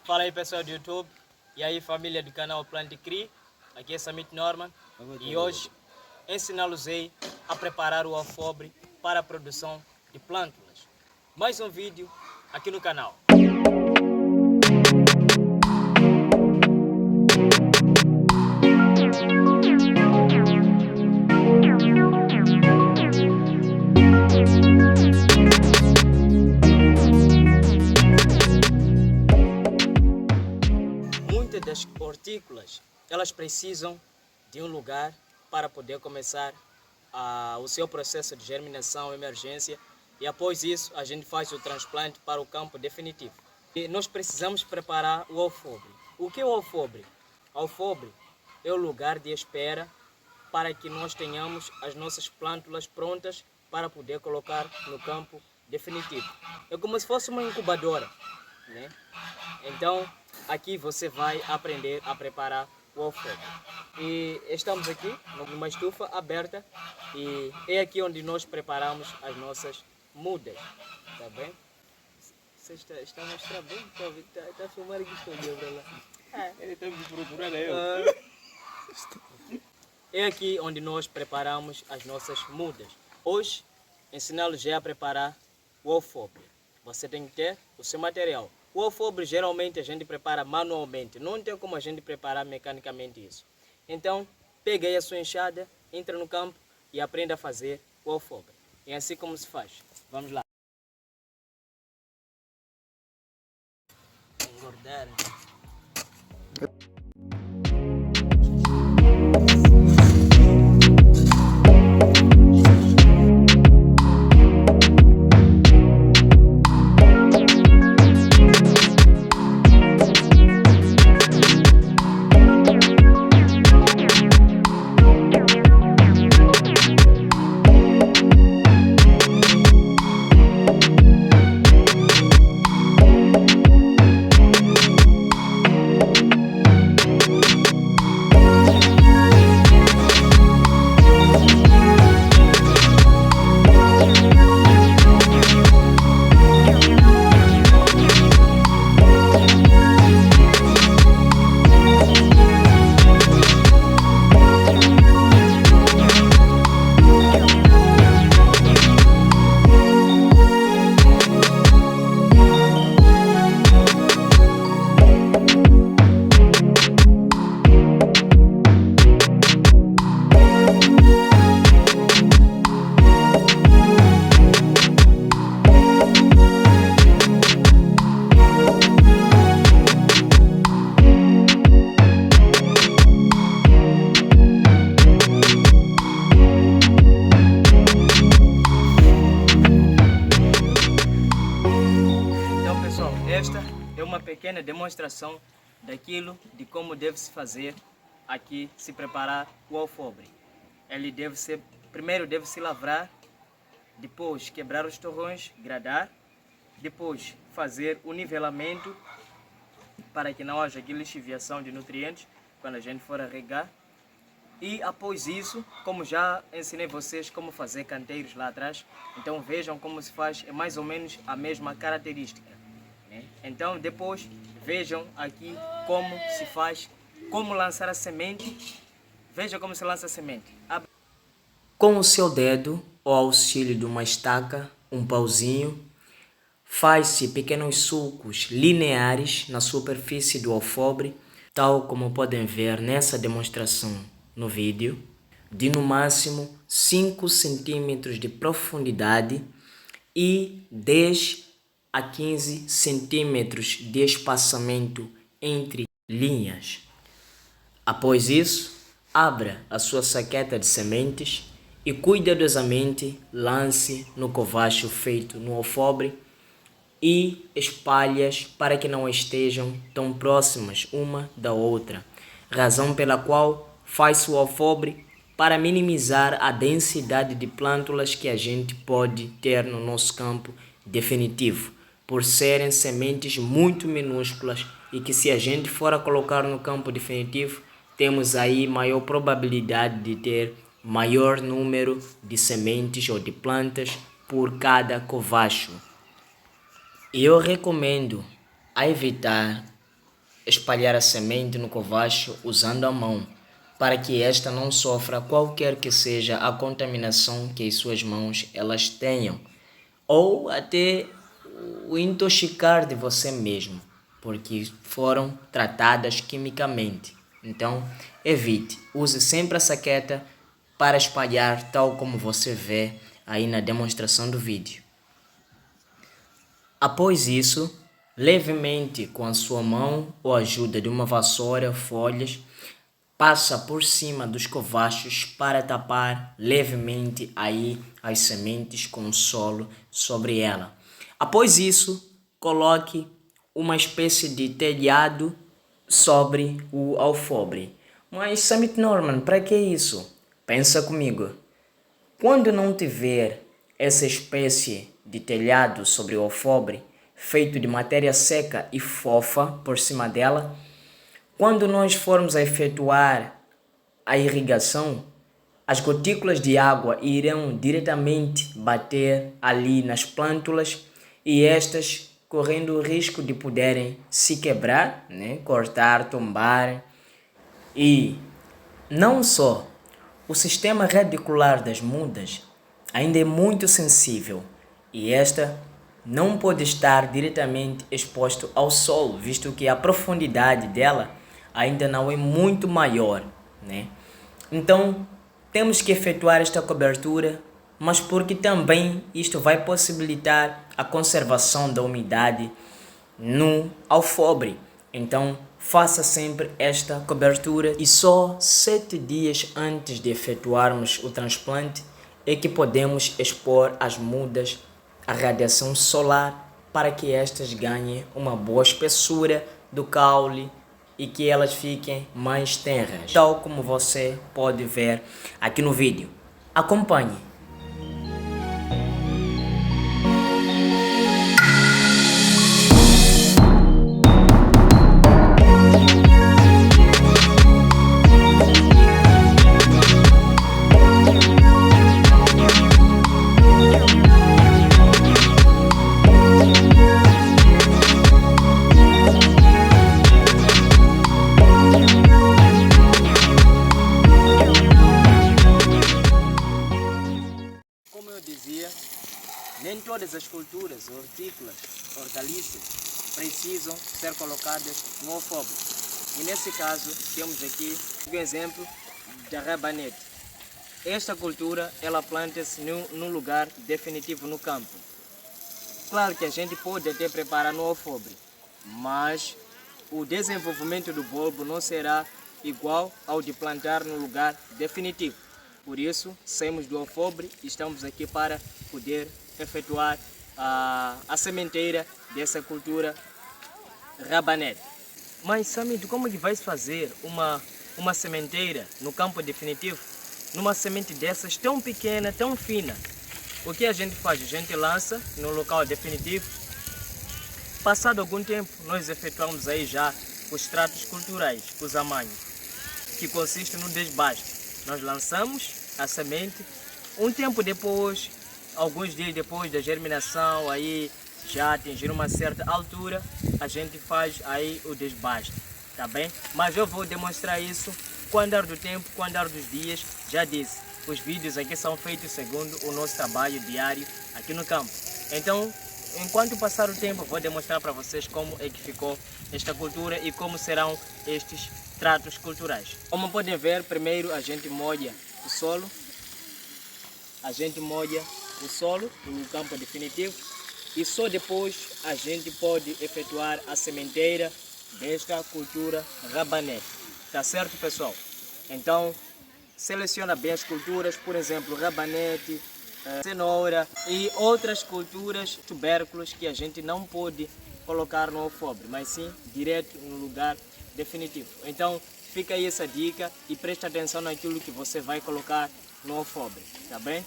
Fala aí pessoal do YouTube, e aí família do canal Plant Cri, aqui é Samit Norman e hoje ensiná-los a preparar o alfobre para a produção de plântulas. Mais um vídeo aqui no canal. Muitas das hortícolas, elas precisam de um lugar para poder começar o seu processo de germinação, emergência, e após isso a gente faz o transplante para o campo definitivo. E nós precisamos preparar o alfobre. O que é o alfobre? O alfobre é o lugar de espera para que nós tenhamos as nossas plântulas prontas para poder colocar no campo definitivo. É como se fosse uma incubadora, né? Então, aqui você vai aprender a preparar o alfobre. E estamos aqui numa estufa aberta e é aqui onde nós preparamos as nossas mudas, tá bem? Você está a mostrar bem? Está a filmar aqui, estou para lá. Ele está me procurando aí. É aqui onde nós preparamos as nossas mudas. Hoje, ensiná-los já a preparar o alfobre. Você tem que ter o seu material. O alfobre geralmente a gente prepara manualmente, não tem como a gente preparar mecanicamente isso. Então, pegue aí a sua enxada, entra no campo e aprenda a fazer o alfobre. É assim como se faz. Vamos lá. Engordar. Esta é uma pequena demonstração daquilo de como deve-se fazer aqui, se preparar o alfobre. Ele primeiro deve-se lavrar, depois quebrar os torrões, gradar, depois fazer o nivelamento para que não haja lixiviação de nutrientes quando a gente for a regar. E após isso, como já ensinei vocês como fazer canteiros lá atrás, então vejam como se faz, é mais ou menos a mesma característica. Então depois vejam aqui como se faz, como lançar a semente. Veja como se lança a semente. Com o seu dedo, ou auxílio de uma estaca, um pauzinho, faz-se pequenos sulcos lineares na superfície do alfobre, tal como podem ver nessa demonstração no vídeo, de no máximo 5 centímetros de profundidade e 10 a 15 centímetros de espaçamento entre linhas. Após isso, abra a sua saqueta de sementes e cuidadosamente lance no covacho feito no alfobre e espalhe-as para que não estejam tão próximas uma da outra, razão pela qual faz o alfobre para minimizar a densidade de plântulas que a gente pode ter no nosso campo definitivo, por serem sementes muito minúsculas e que se a gente for a colocar no campo definitivo, temos aí maior probabilidade de ter maior número de sementes ou de plantas por cada covacho. E eu recomendo a evitar espalhar a semente no covacho usando a mão, para que esta não sofra qualquer que seja a contaminação que as suas mãos elas tenham, ou até o intoxicar de você mesmo, porque foram tratadas quimicamente. Então, evite, use sempre a saqueta para espalhar, tal como você vê aí na demonstração do vídeo. Após isso, levemente com a sua mão ou a ajuda de uma vassoura ou folhas, passa por cima dos covachos para tapar levemente aí as sementes com o solo sobre ela. Após isso, coloque uma espécie de telhado sobre o alfobre. Mas, Samit Norman, para que isso? Pensa comigo. Quando não tiver essa espécie de telhado sobre o alfobre, feito de matéria seca e fofa por cima dela, quando nós formos a efetuar a irrigação, as gotículas de água irão diretamente bater ali nas plântulas e estas correndo o risco de poderem se quebrar, né? Cortar, tombar. E não só, o sistema radicular das mudas ainda é muito sensível e esta não pode estar diretamente exposto ao sol, visto que a profundidade dela ainda não é muito maior, né? Então, temos que efetuar esta cobertura, mas porque também isto vai possibilitar a conservação da umidade no alfobre. Então, faça sempre esta cobertura e só 7 dias antes de efetuarmos o transplante é que podemos expor as mudas à radiação solar para que estas ganhem uma boa espessura do caule e que elas fiquem mais tenras, tal como você pode ver aqui no vídeo. Acompanhe. Como eu dizia, nem todas as culturas hortícolas, hortaliças, precisam ser colocadas no alfobre. E nesse caso, temos aqui o exemplo da rabanete. Esta cultura, ela planta-se num lugar definitivo no campo. Claro que a gente pode até preparar no alfobre, mas o desenvolvimento do bulbo não será igual ao de plantar no lugar definitivo. Por isso, saímos do alfobre e estamos aqui para poder efetuar a sementeira dessa cultura rabanete. Mas, Samit, como que vai fazer uma sementeira no campo definitivo? Numa semente dessas tão pequena, tão fina. O que a gente faz? A gente lança no local definitivo. Passado algum tempo, nós efetuamos aí já os tratos culturais, os amanhos, que consiste no desbaste. Nós lançamos a semente, um tempo depois, alguns dias depois da germinação, aí já atingir uma certa altura, a gente faz aí o desbaste, tá bem? Mas eu vou demonstrar isso com o andar do tempo, com o andar dos dias. Já disse, os vídeos aqui são feitos segundo o nosso trabalho diário aqui no campo. Então, enquanto passar o tempo, vou demonstrar para vocês como é que ficou esta cultura e como serão estes tratos culturais. Como podem ver, primeiro a gente molha o solo. A gente molha o solo no campo definitivo e só depois a gente pode efetuar a sementeira desta cultura rabanete. Tá certo, pessoal? Então, seleciona bem as culturas, por exemplo, rabanete, cenoura e outras culturas, tubérculos que a gente não pode colocar no alfobre, mas sim direto no lugar definitivo. Então, fica aí essa dica e preste atenção naquilo que você vai colocar no alfobre, tá bem?